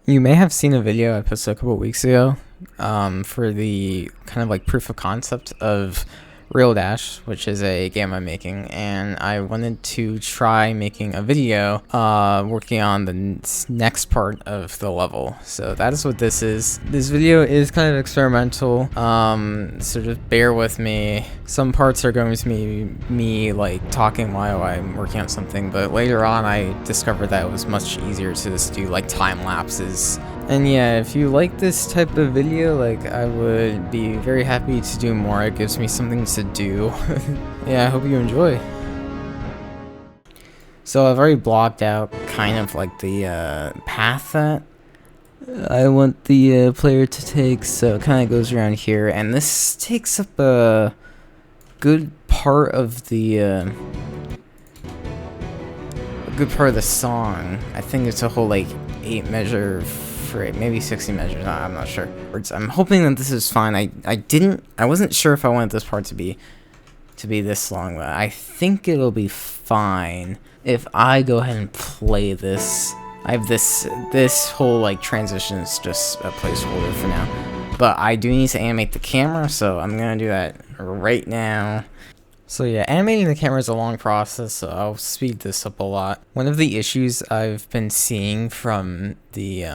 You may have seen a video I posted a couple weeks ago for the kind of like proof of concept of RealDash, which is a game I'm making, and I wanted to try making a video working on the next part of the level. So that is what this is. This video is kind of experimental, so just bear with me. Some parts are going to be me like talking while I'm working on something, but later on I discovered that it was much easier to just do like time lapses. And yeah, if you like this type of video, like, I would be very happy to do more. It gives me something to do. Yeah, I hope you enjoy. So I've already blocked out kind of like the path that I want the player to take, so it kind of goes around here, and this takes up a good part of the song. I think it's a whole like 8 measure, maybe 60 measures. I'm not sure. I'm hoping that this is fine. I wasn't sure if I wanted this part to be this long, but I think it'll be fine if I go ahead and play this. I have this whole like transition is just a placeholder for now, but I do need to animate the camera, so I'm gonna do that right now. So yeah, animating the camera is a long process, so I'll speed this up a lot. One of the issues I've been seeing from the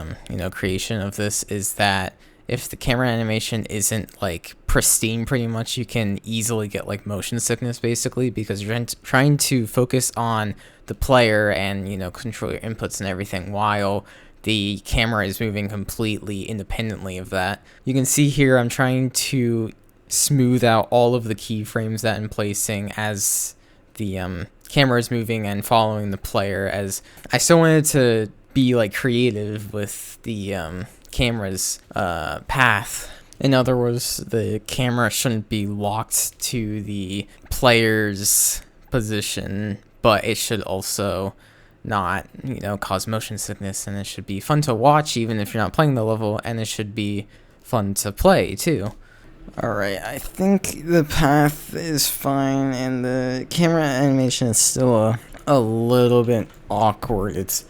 creation of this is that if the camera animation isn't like pristine, pretty much, you can easily get like motion sickness, basically, because you're trying to focus on the player and control your inputs and everything while the camera is moving completely independently of that. You can see here I'm trying to smooth out all of the keyframes that I'm placing as the camera is moving and following the player, as I still wanted to be like creative with the camera's path. In other words, the camera shouldn't be locked to the player's position, but it should also not cause motion sickness, and it should be fun to watch even if you're not playing the level, and it should be fun to play too. Alright, I think the path is fine, and the camera animation is still a little bit awkward. It's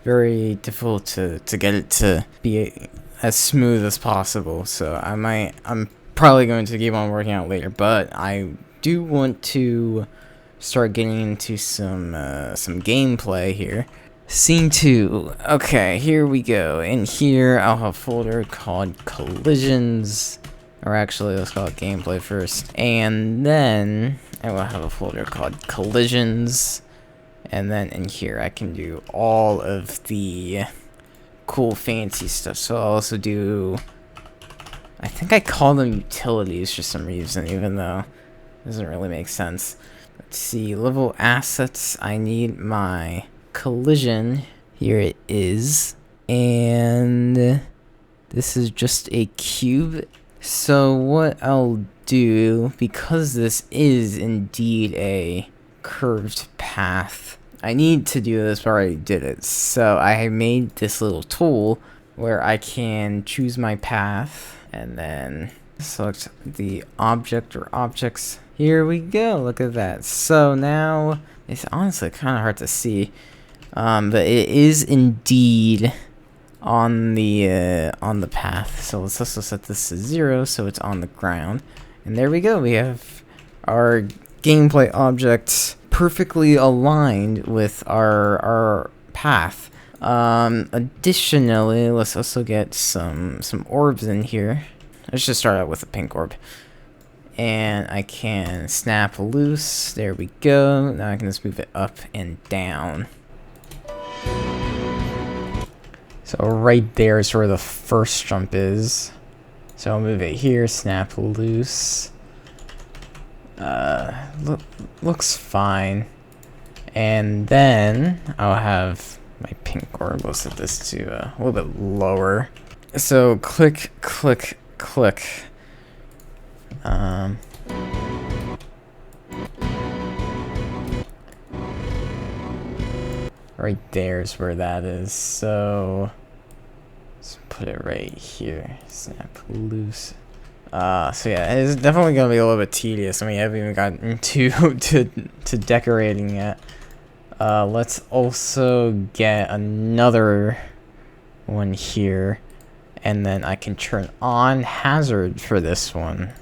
very difficult to get it to be as smooth as possible, so I'm probably going to keep on working out later, but I do want to start getting into some gameplay here. Scene 2. Okay, here we go. In here, I'll have a folder called Collisions. Or actually, let's call it gameplay first. And then I will have a folder called Collisions. And then in here, I can do all of the cool fancy stuff. So I'll also do, I think I call them utilities for some reason, even though it doesn't really make sense. Let's see, level assets. I need my collision. Here it is. And this is just a cube. So what I'll do, because this is indeed a curved path, I need to do this, but I already did it. So I made this little tool where I can choose my path and then select the object or objects. Here we go, look at that. So now, it's honestly kind of hard to see, but it is indeed on the path. So let's also set this to 0 so it's on the ground, and there we go. We have our gameplay object perfectly aligned with our path. Additionally, let's also get some orbs in here. Let's just start out with a pink orb, and I can snap loose. There we go. Now I can just move it up and down. So right there is where the first jump is. So I'll move it here, snap loose. Looks fine. And then I'll have my pink orb. We'll set this to a little bit lower. So click, click, click. Right there is where that is. So let's put it right here. Snap loose. So yeah, it's definitely gonna be a little bit tedious, and we haven't even gotten to decorating yet. Let's also get another one here, and then I can turn on hazard for this one.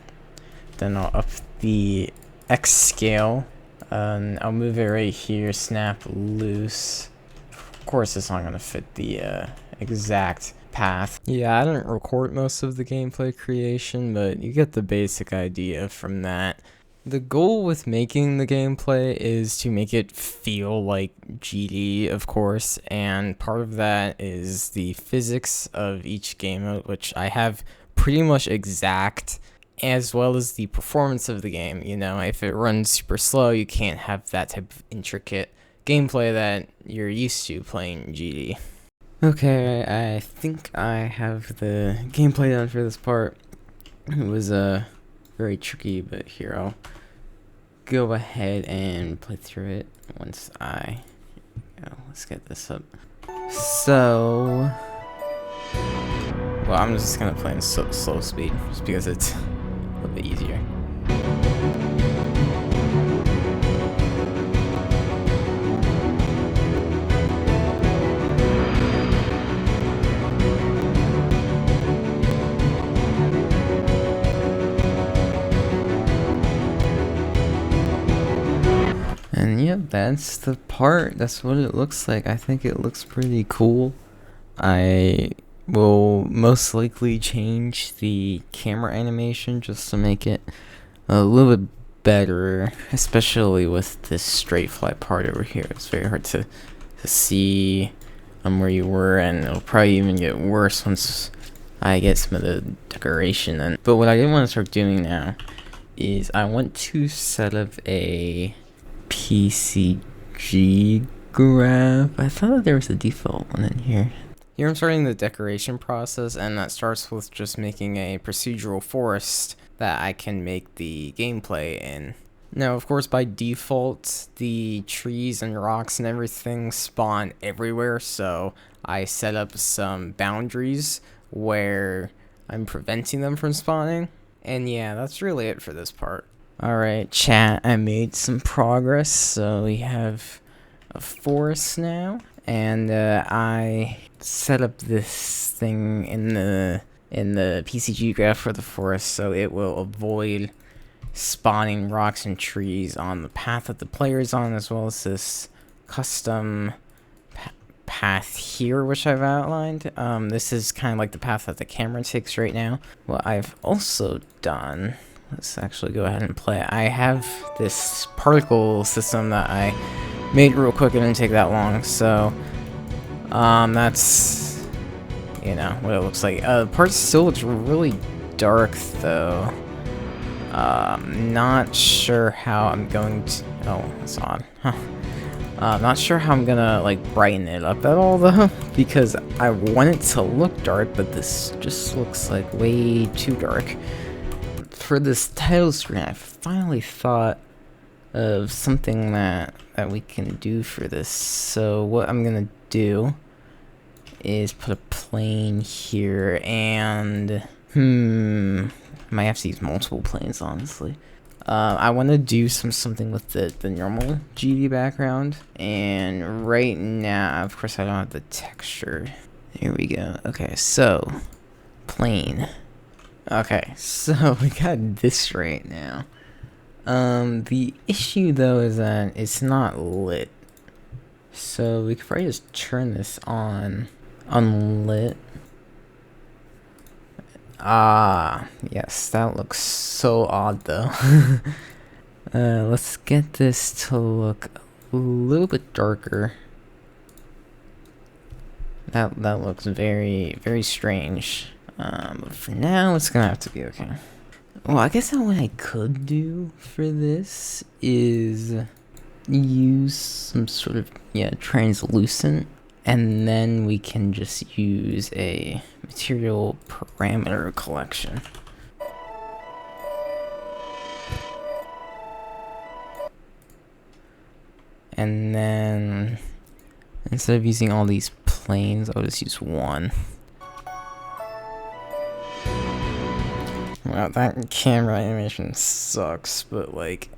Then I'll up the X scale, and I'll move it right here, snap loose. Of course, it's not gonna fit the exact path. Yeah, I didn't record most of the gameplay creation, but you get the basic idea from that. The goal with making the gameplay is to make it feel like GD, of course, and part of that is the physics of each game mode, which I have pretty much exact, as well as the performance of the game. You know, if it runs super slow, you can't have that type of intricate gameplay that you're used to playing GD. Okay, I think I have the gameplay done for this part. It was very tricky, but here I'll go ahead and play through it once let's get this up. So, well, I'm just gonna play in slow speed just because it's a little bit easier. And yeah, that's the part. That's what it looks like. I think it looks pretty cool. I will most likely change the camera animation just to make it a little bit better, especially with this straight fly part over here. It's very hard to see where you were, and it'll probably even get worse once I get some of the decoration in. But what I did want to start doing now is I want to set up a PCG graph. I thought that there was a default one in here. Here I'm starting the decoration process, and that starts with just making a procedural forest that I can make the gameplay in. Now, of course, by default, the trees and rocks and everything spawn everywhere, so I set up some boundaries where I'm preventing them from spawning. And yeah, that's really it for this part. Alright, chat, I made some progress, so we have a forest now, and I set up this thing in the PCG graph for the forest so it will avoid spawning rocks and trees on the path that the player is on, as well as this custom path here, which I've outlined. This is kind of like the path that the camera takes right now. What I've also done, let's actually go ahead and play. I have this particle system that I made real quick. It didn't take that long, so that's, you know, what it looks like. The part still looks really dark, though. Not sure how I'm going to... Oh, that's odd. Huh. Not sure how I'm gonna, like, brighten it up at all, though, because I want it to look dark, but this just looks, like, way too dark. For this title screen, I finally thought of something that we can do for this. So what I'm gonna do is put a plane here, and might have to use multiple planes, honestly. I want to do something with the normal GD background, and right now, of course, I don't have the texture. There we go. Okay, so plane. Okay, so we got this right now. The issue though is that it's not lit. So we could probably just turn this on unlit. Ah, yes, that looks so odd though. Let's get this to look a little bit darker. That looks very, very strange. But for now, it's gonna have to be okay. Well, I guess what I could do for this is use some sort of, translucent, and then we can just use a material parameter collection. And then, instead of using all these planes, I'll just use one. Wow, that camera animation sucks, but like,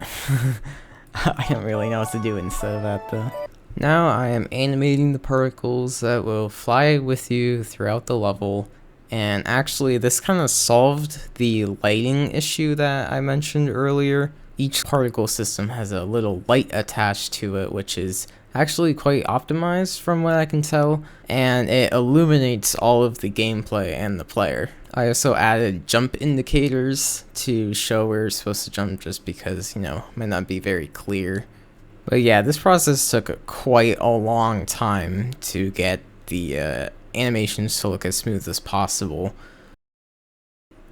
I don't really know what to do instead of that though. Now I am animating the particles that will fly with you throughout the level, and actually this kind of solved the lighting issue that I mentioned earlier. Each particle system has a little light attached to it, which is actually quite optimized from what I can tell, and it illuminates all of the gameplay and the player. I also added jump indicators to show where you're supposed to jump, just because, it might not be very clear. But yeah, this process took quite a long time to get the animations to look as smooth as possible.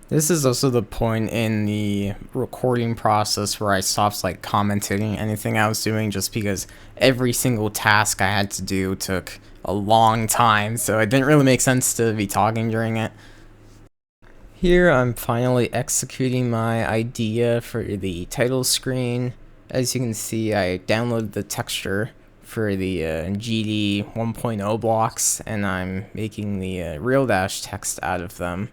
This is also the point in the recording process where I stopped commentating anything I was doing, just because every single task I had to do took a long time, so it didn't really make sense to be talking during it. Here I'm finally executing my idea for the title screen. As you can see, I downloaded the texture for the GD 1.0 blocks, and I'm making the RealDash text out of them.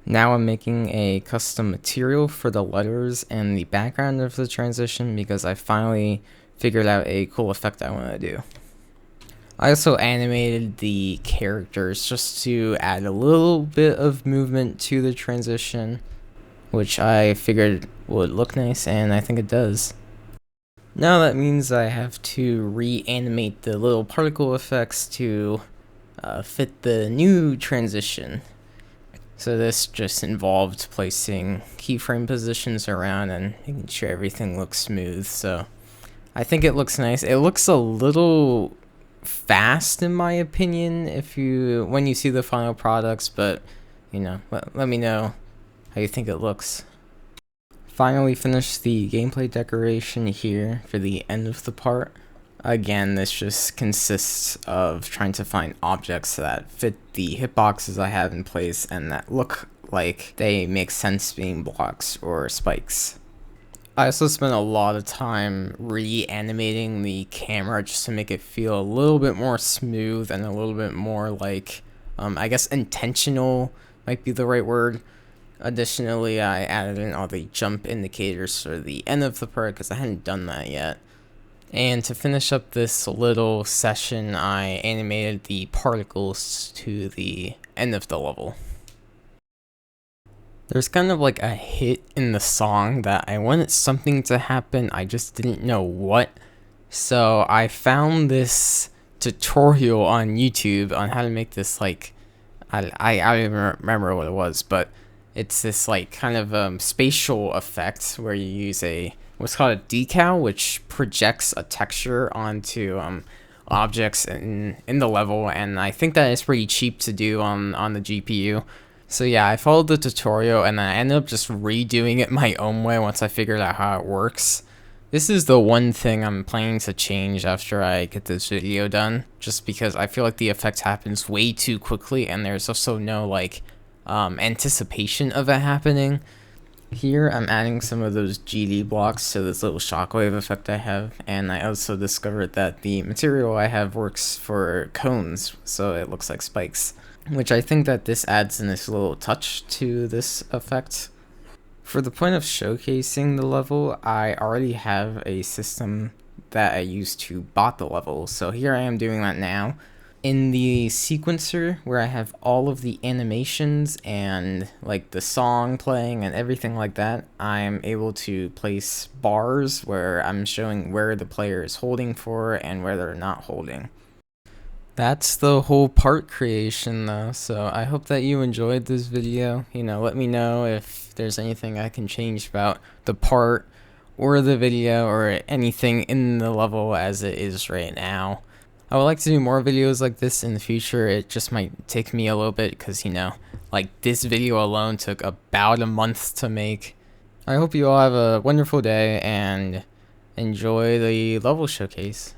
Now I'm making a custom material for the letters and the background of the transition, because I finally figured out a cool effect I want to do. I also animated the characters just to add a little bit of movement to the transition, which I figured would look nice, and I think it does. Now that means I have to reanimate the little particle effects to fit the new transition. So this just involved placing keyframe positions around and making sure everything looks smooth. So I think it looks nice. It looks a little fast in my opinion when you see the final products, but let me know how you think it looks. Finally finished the gameplay decoration here for the end of the part. Again, this just consists of trying to find objects that fit the hitboxes I have in place and that look like they make sense being blocks or spikes. I also spent a lot of time reanimating the camera just to make it feel a little bit more smooth and a little bit more I guess intentional might be the right word. Additionally, I added in all the jump indicators for the end of the part because I hadn't done that yet. And to finish up this little session, I animated the particles to the end of the level. There's kind of a hit in the song that I wanted something to happen, I just didn't know what. So I found this tutorial on YouTube on how to make this I don't even remember what it was, but it's this kind of spatial effect where you use what's called a decal, which projects a texture onto objects in the level, and I think that is pretty cheap to do on the GPU. So yeah, I followed the tutorial and I ended up just redoing it my own way once I figured out how it works. This is the one thing I'm planning to change after I get this video done, just because I feel like the effect happens way too quickly and there's also no anticipation of it happening. Here I'm adding some of those GD blocks to this little shockwave effect I have, and I also discovered that the material I have works for cones, so it looks like spikes, which I think that this adds a nice little touch to this effect. For the point of showcasing the level, I already have a system that I use to bot the level, so here I am doing that now. In the sequencer, where I have all of the animations and the song playing and everything like that, I'm able to place bars where I'm showing where the player is holding for and where they're not holding. That's the whole part creation though, so I hope that you enjoyed this video. Let me know if there's anything I can change about the part or the video or anything in the level as it is right now. I would like to do more videos like this in the future. It just might take me a little bit because, this video alone took about a month to make. I hope you all have a wonderful day and enjoy the level showcase.